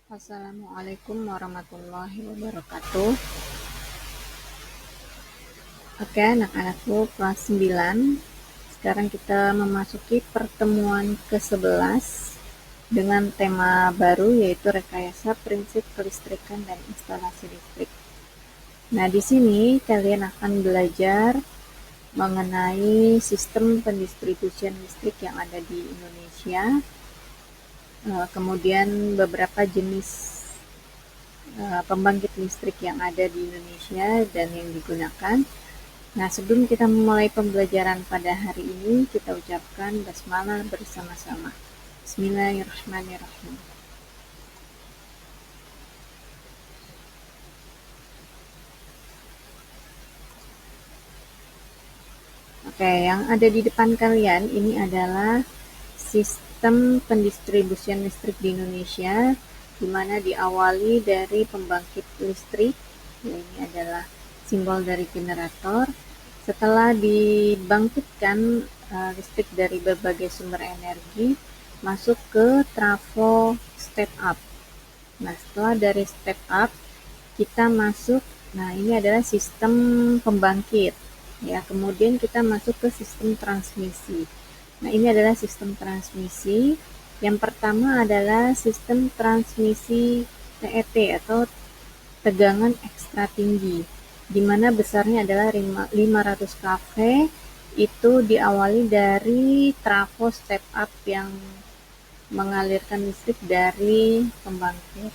Assalamualaikum warahmatullahi wabarakatuh. Oke, anak-anakku kelas 9. Sekarang kita memasuki pertemuan ke-11 dengan tema baru yaitu rekayasa prinsip kelistrikan dan instalasi listrik. Nah, di sini kalian akan belajar mengenai sistem pendistribusian listrik yang ada di Indonesia, kemudian beberapa jenis pembangkit listrik yang ada di Indonesia dan yang digunakan. Nah, sebelum kita memulai pembelajaran pada hari ini, kita ucapkan basmalah bersama-sama. Bismillahirrahmanirrahim. Oke, yang ada di depan kalian ini adalah sistem pendistribusian listrik di Indonesia, di mana diawali dari pembangkit listrik. Ya, ini adalah simbol dari generator. Setelah dibangkitkan listrik dari berbagai sumber energi, masuk ke trafo step up. Nah, setelah dari step up, kita masuk, nah ini adalah sistem pembangkit. Ya, kemudian kita masuk ke sistem transmisi. Nah, ini adalah sistem transmisi. Yang pertama adalah sistem transmisi TET atau tegangan ekstra tinggi, di mana besarnya adalah 500 kV. Itu diawali dari trafo step up yang mengalirkan listrik dari pembangkit.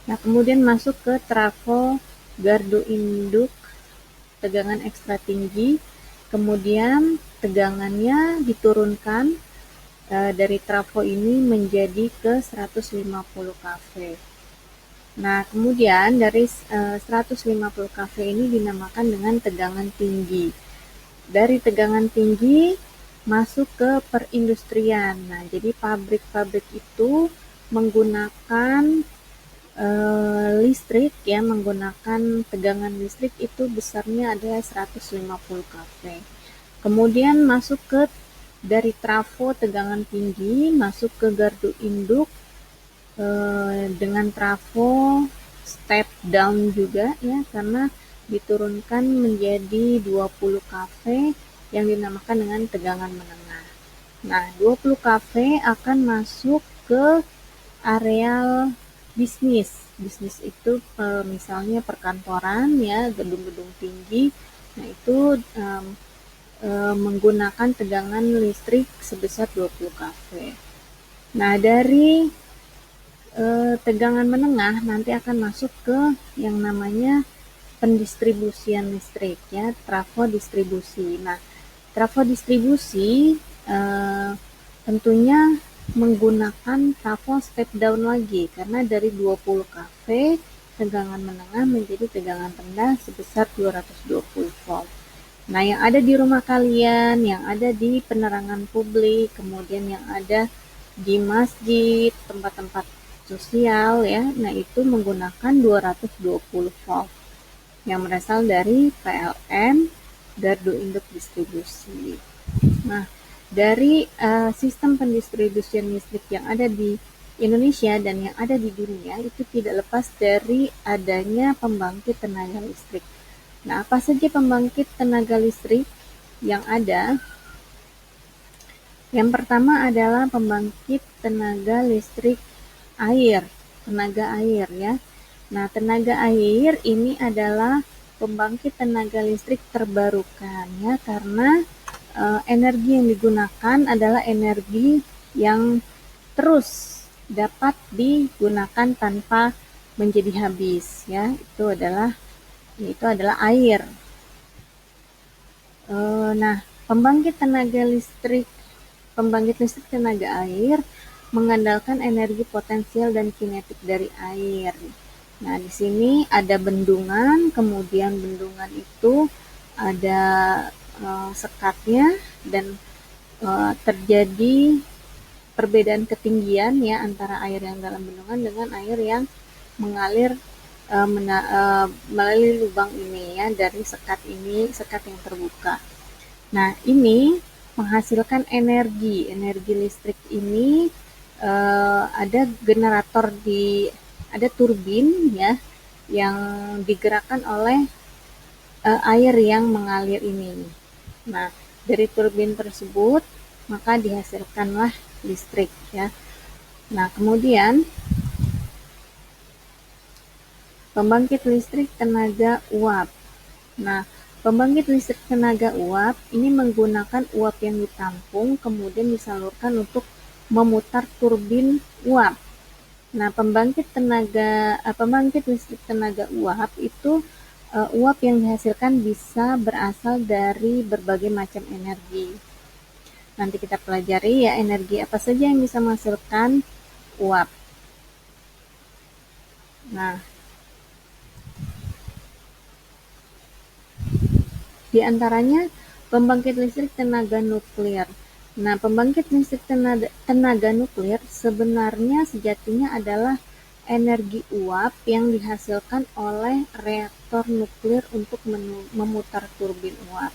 Nah, kemudian masuk ke trafo gardu induk tegangan ekstra tinggi, kemudian tegangannya diturunkan dari trafo ini menjadi ke 150 kV. Nah, kemudian dari 150 kV ini dinamakan dengan tegangan tinggi. Dari tegangan tinggi masuk ke perindustrian. Nah, jadi pabrik-pabrik itu menggunakan listrik ya, menggunakan tegangan listrik itu besarnya adalah 150 kV. Kemudian masuk ke dari trafo tegangan tinggi masuk ke gardu induk dengan trafo step down juga ya, karena diturunkan menjadi 20 kV yang dinamakan dengan tegangan menengah. Nah, 20 kV akan masuk ke areal bisnis. Bisnis itu misalnya perkantoran ya, gedung-gedung tinggi. Nah, itu menggunakan tegangan listrik sebesar 20 kV. Nah, dari tegangan menengah nanti akan masuk ke yang namanya pendistribusian listrik ya, trafo distribusi. Nah, trafo distribusi tentunya menggunakan trafo step down lagi, karena dari 20 kV tegangan menengah menjadi tegangan rendah sebesar 220 volt. Nah, yang ada di rumah kalian, yang ada di penerangan publik, kemudian yang ada di masjid, tempat-tempat sosial ya, nah itu menggunakan 220 volt yang berasal dari PLN, gardu induk distribusi. Nah, dari sistem pendistribusian listrik yang ada di Indonesia dan yang ada di dunia itu tidak lepas dari adanya pembangkit tenaga listrik. Nah, apa saja pembangkit tenaga listrik yang ada? Yang pertama adalah pembangkit tenaga listrik air, tenaga air ya. Nah, tenaga air ini adalah pembangkit tenaga listrik terbarukan ya, karena energi yang digunakan adalah energi yang terus dapat digunakan tanpa menjadi habis ya. Itu adalah air. Nah, pembangkit listrik tenaga air mengandalkan energi potensial dan kinetik dari air. Nah, di sini ada bendungan, kemudian bendungan itu ada sekatnya dan terjadi perbedaan ketinggian ya antara air yang dalam bendungan dengan air yang mengalir melalui lubang ini ya, dari sekat yang terbuka. Nah, ini menghasilkan energi listrik ini ada generator di ada turbin ya yang digerakkan oleh air yang mengalir ini. Nah, dari turbin tersebut maka dihasilkanlah listrik ya. Nah, kemudian pembangkit listrik tenaga uap. Nah, pembangkit listrik tenaga uap ini menggunakan uap yang ditampung kemudian disalurkan untuk memutar turbin uap. Nah, pembangkit listrik tenaga uap itu uap yang dihasilkan bisa berasal dari berbagai macam energi. Nanti kita pelajari ya energi apa saja yang bisa menghasilkan uap. Nah, di antaranya pembangkit listrik tenaga nuklir. Nah, pembangkit listrik tenaga nuklir sebenarnya sejatinya adalah energi uap yang dihasilkan oleh reaktor nuklir untuk memutar turbin uap.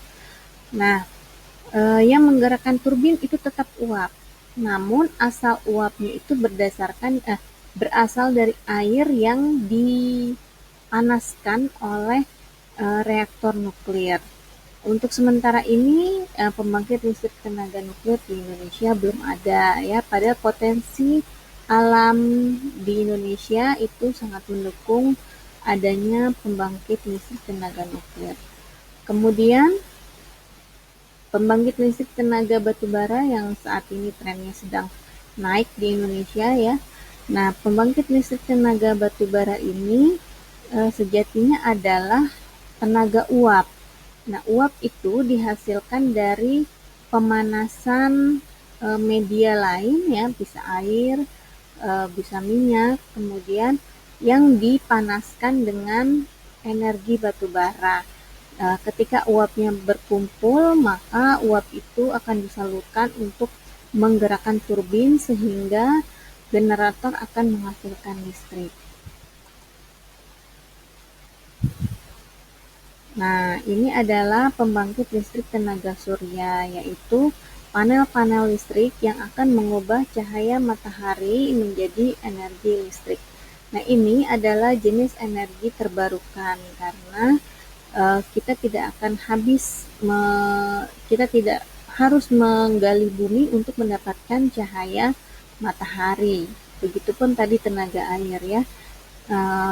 Nah, yang menggerakkan turbin itu tetap uap. Namun asal uapnya itu berasal dari air yang dipanaskan oleh reaktor nuklir. Untuk sementara ini pembangkit listrik tenaga nuklir di Indonesia belum ada ya. Padahal potensi alam di Indonesia itu sangat mendukung adanya pembangkit listrik tenaga nuklir. Kemudian pembangkit listrik tenaga batubara yang saat ini trennya sedang naik di Indonesia ya. Nah, pembangkit listrik tenaga batubara ini sejatinya adalah tenaga uap. Nah, uap itu dihasilkan dari pemanasan media lain ya, bisa air, bisa minyak, kemudian yang dipanaskan dengan energi batu bara. Ketika uapnya berkumpul, maka uap itu akan disalurkan untuk menggerakkan turbin sehingga generator akan menghasilkan listrik. Nah, ini adalah pembangkit listrik tenaga surya, yaitu panel-panel listrik yang akan mengubah cahaya matahari menjadi energi listrik. Nah, ini adalah jenis energi terbarukan karena kita tidak harus menggali bumi untuk mendapatkan cahaya matahari. Begitupun tadi tenaga air ya.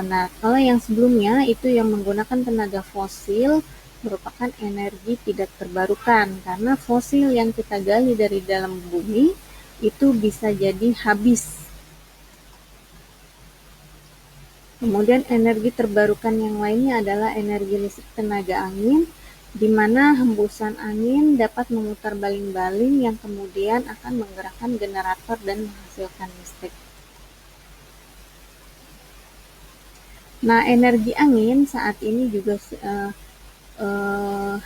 Nah, kalau yang sebelumnya itu yang menggunakan tenaga fosil merupakan energi tidak terbarukan karena fosil yang kita gali dari dalam bumi itu bisa jadi habis. Kemudian energi terbarukan yang lainnya adalah energi listrik tenaga angin, di mana hembusan angin dapat memutar baling-baling yang kemudian akan menggerakkan generator dan menghasilkan listrik. Nah, energi angin saat ini juga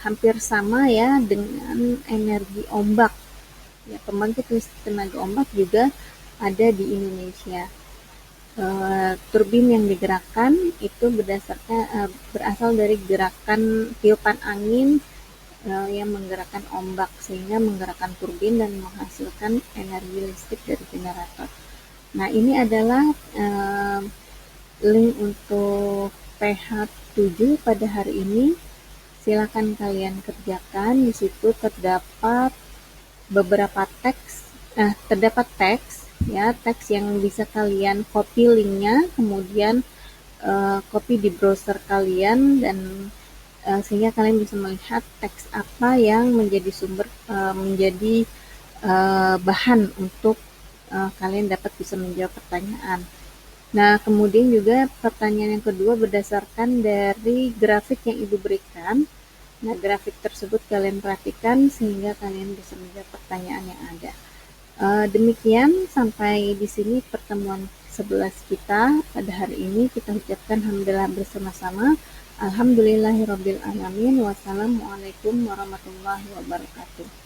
hampir sama ya dengan energi ombak. Ya, pembangkit listrik tenaga ombak juga ada di Indonesia. Turbin yang digerakkan itu berasal dari gerakan tiupan angin yang menggerakkan ombak sehingga menggerakkan turbin dan menghasilkan energi listrik dari generator. Nah, ini adalah link untuk PH7 pada hari ini. Silakan kalian kerjakan. Di situ terdapat beberapa terdapat teks ya, teks yang bisa kalian copy linknya, kemudian copy di browser kalian dan sehingga kalian bisa melihat teks apa yang menjadi sumber menjadi bahan untuk kalian dapat bisa menjawab pertanyaan. Nah, kemudian juga pertanyaan yang kedua berdasarkan dari grafik yang Ibu berikan. Nah, grafik tersebut kalian perhatikan sehingga kalian bisa menjawab pertanyaan yang ada. Demikian sampai di sini pertemuan 11 kita pada hari ini. Kita ucapkan alhamdulillah bersama-sama. Alhamdulillahirabbil alamin. Wassalamualaikum warahmatullahi wabarakatuh.